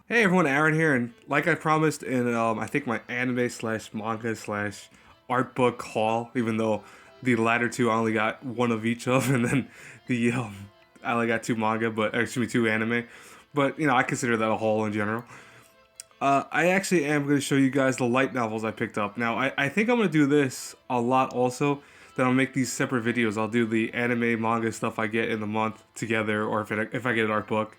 Hey everyone, Aaron here, and like I promised in I think my anime slash manga slash art book haul, even though the latter two I only got one of each of, and then the I only got two manga, but excuse me, two anime, but I consider that a haul in general. I actually am going to show you guys the light novels I picked up. Now I think I'm going to do this a lot also. Then I'll make these separate videos. I'll do the anime manga stuff I get in the month together, or if I get an art book,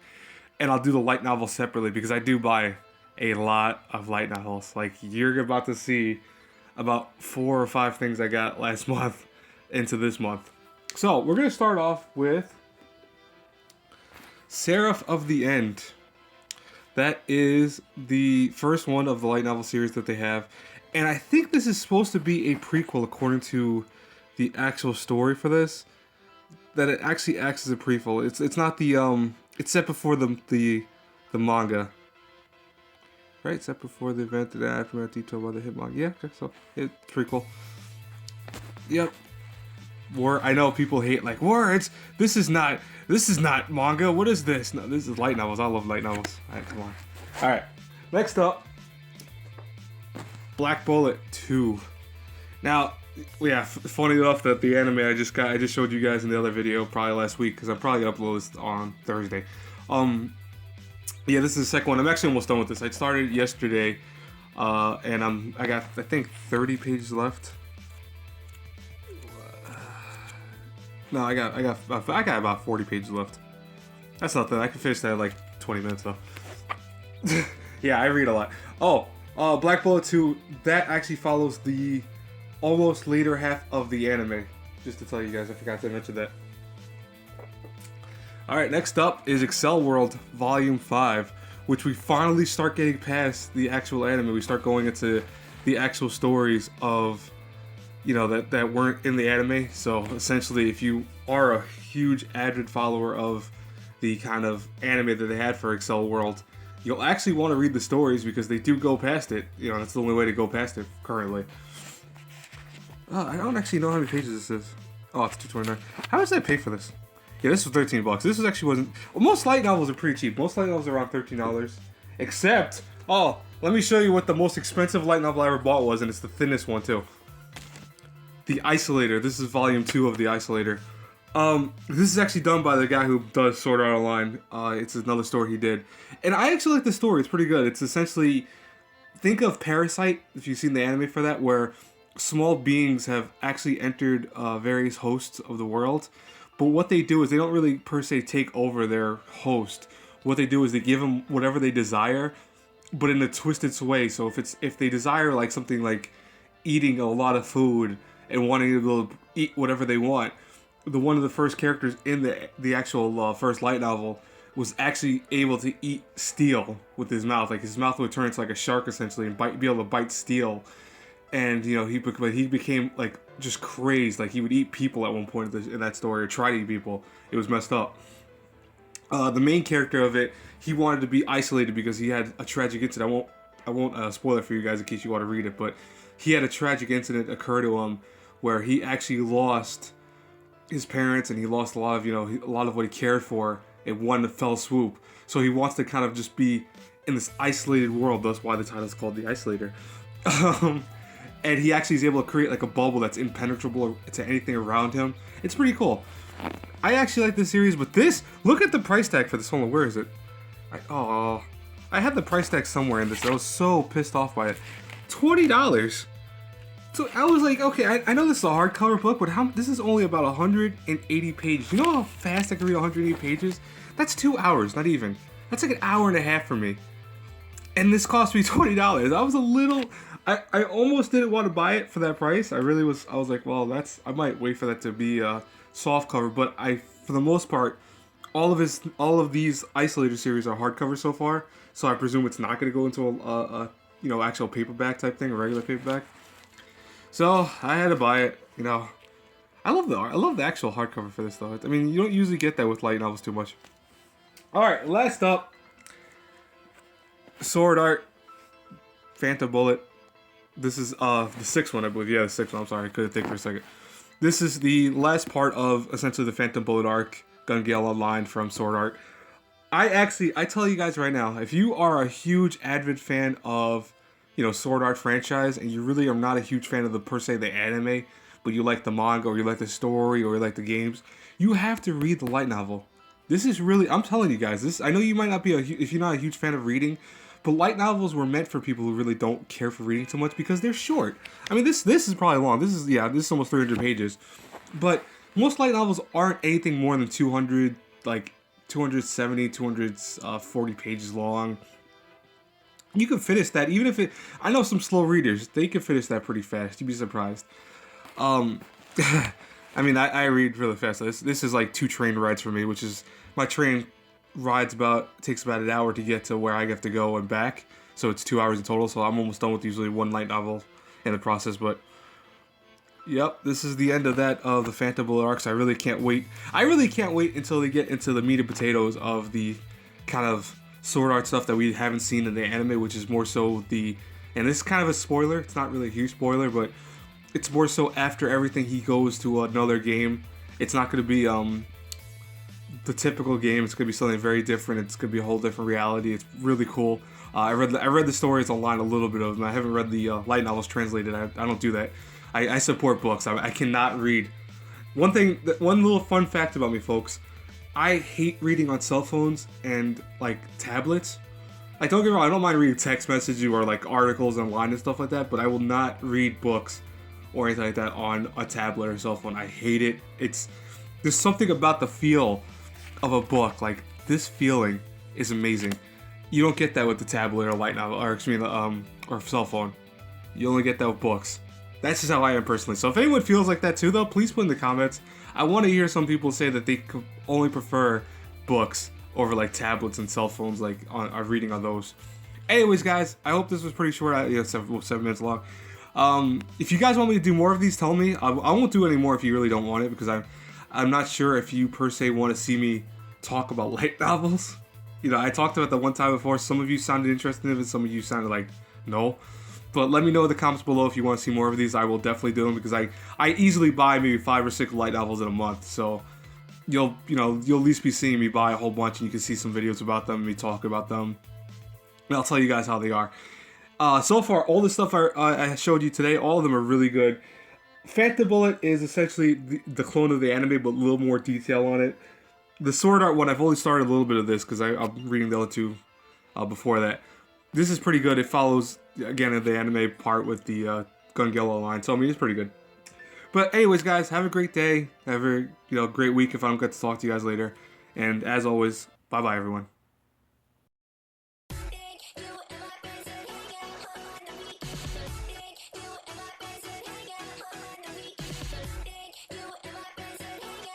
and I'll do the light novel separately because I do buy a lot of light novels. Like you're about to see about 4 or 5 things I got last month into this month. So we're gonna start off with Seraph of the End. That is the first one of the light novel series that they have, and I think this is supposed to be a prequel according to the actual story for this. That it actually acts as a prequel. It's not the it's set before the manga. Right, set before the event that aftermath detailed by the hit manga. Yeah, okay, so it's prequel. Yep. I know people hate like words. This is not manga. What is this? No, this is light novels. I love light novels. Alright, come on. Alright. Next up, Black Bullet 2. Now, yeah, funny enough that the anime I just showed you guys in the other video probably last week because I'm probably gonna upload this on Thursday. Yeah, this is the second one. I'm actually almost done with this. I started yesterday, and I got I think 30 pages left. No, I got about 40 pages left. That's nothing. I can finish that in like 20 minutes though. Yeah, I read a lot. Oh, Black Bullet 2. That actually follows the almost later half of the anime. Just to tell you guys, I forgot to mention that. Alright, next up is Excel World Volume 5, which we finally start getting past the actual anime. We start going into the actual stories of, that weren't in the anime. So essentially, if you are a huge avid follower of the kind of anime that they had for Excel World, you'll actually want to read the stories because they do go past it. That's the only way to go past it currently. I don't actually know how many pages this is. Oh, it's 229. How much did I pay for this? Yeah, this was $13. This was actually wasn't. Well, most light novels are pretty cheap. Most light novels are around $13. Except, let me show you what the most expensive light novel I ever bought was, and it's the thinnest one too. The Isolator. This is volume 2 of The Isolator. This is actually done by the guy who does Sword Art Online. It's another story he did, and I actually like the story. It's pretty good. It's essentially, think of Parasite if you've seen the anime for that, where small beings have actually entered various hosts of the world. But what they do is they don't really per se take over their host. What they do is they give them whatever they desire, but in a twisted way. So if they desire like something like eating a lot of food and wanting to go eat whatever they want, one of the first characters in the actual first light novel was actually able to eat steel with his mouth. Like his mouth would turn into like a shark essentially and be able to bite steel. And he became like just crazed. Like he would eat people at one point in that story, or try to eat people. It was messed up. The main character of it, he wanted to be isolated because he had a tragic incident. I won't spoil it for you guys in case you want to read it, but he had a tragic incident occur to him where he actually lost his parents and he lost a lot of a lot of what he cared for in one fell swoop. So he wants to kind of just be in this isolated world. That's why the title is called The Isolator. And he actually is able to create like a bubble that's impenetrable to anything around him. It's pretty cool. I actually like this series, but look at the price tag for this. Hold on, where is it? I had the price tag somewhere in this. I was so pissed off by it. $20. So I was like, okay, I know this is a hardcover book, but this is only about 180 pages. You know how fast I can read 180 pages? That's 2 hours, not even. That's like an hour and a half for me. And this cost me $20. I was a little. I almost didn't want to buy it for that price. I really was. I was like, well, I might wait for that to be a soft cover. But for the most part, all of these Isolator series are hardcover so far. So I presume it's not going to go into a actual paperback type thing, a regular paperback. So I had to buy it. I love the art. I love the actual hardcover for this though. I mean, you don't usually get that with light novels too much. All right, last up, Sword Art Phantom Bullet. This is the sixth one, I believe. Yeah, the sixth one. I'm sorry, I couldn't think for a second. This is the last part of essentially the Phantom Bullet arc, Gun Gale Online from Sword Art. I tell you guys right now, if you are a huge avid fan of, Sword Art franchise, and you really are not a huge fan of the per se the anime, but you like the manga or you like the story or you like the games, you have to read the light novel. This is really, I'm telling you guys, this, I know you might not be if you're not a huge fan of reading, but light novels were meant for people who really don't care for reading too much because they're short. I mean, this is probably long. This is almost 300 pages, but most light novels aren't anything more than 200, like 270, 240 pages long. You can finish that, even if it. I know some slow readers; they can finish that pretty fast. You'd be surprised. Um, I mean, I read really fast. This is like 2 train rides for me, which is my train takes about an hour to get to where I have to go and back. So it's 2 hours in total. So I'm almost done with usually one light novel in the process. But yep, this is the end of the Phantom Bullet arcs. I really can't wait. I really can't wait until they get into the meat and potatoes of the kind of sword art stuff that we haven't seen in the anime, which is more so and this is kind of a spoiler. It's not really a huge spoiler, but it's more so after everything he goes to another game. It's not going to be the typical game. It's going to be something very different. It's going to be a whole different reality. It's really cool. I read the stories online a little bit of them. I haven't read the light novels translated. I don't do that. I support books. I cannot read. One little fun fact about me, folks. I hate reading on cell phones and like tablets. Like, don't get me wrong, I don't mind reading text messages or like articles online and stuff like that, but I will not read books or anything like that on a tablet or cell phone. I hate it. There's something about the feel of a book. Like, this feeling is amazing. You don't get that with the tablet or light novel, or excuse me, or cell phone. You only get that with books. That's just how I am personally. So if anyone feels like that too, though, please put in the comments. I want to hear some people say that they only prefer books over like tablets and cell phones, like on reading on those. Anyways, guys, I hope this was pretty short. 7 minutes long. If you guys want me to do more of these, tell me. I won't do any more if you really don't want it, because I'm not sure if you per se want to see me talk about light novels. I talked about that one time before. Some of you sounded interested in it, some of you sounded like no. But let me know in the comments below if you want to see more of these. I will definitely do them, because I easily buy maybe 5 or 6 light novels in a month. So you'll at least be seeing me buy a whole bunch, and you can see some videos about them, me talk about them, and I'll tell you guys how they are. So far, all the stuff I showed you today, all of them are really good. Phantom Bullet is essentially the clone of the anime, but a little more detail on it. The Sword Art one, I've only started a little bit of this because I'm reading the other 2 before that. This is pretty good. It follows, again, the anime part with the Gungelo line. So, I mean, it's pretty good. But anyways, guys, have a great day. Have a great week if I don't get to talk to you guys later. And as always, bye-bye, everyone.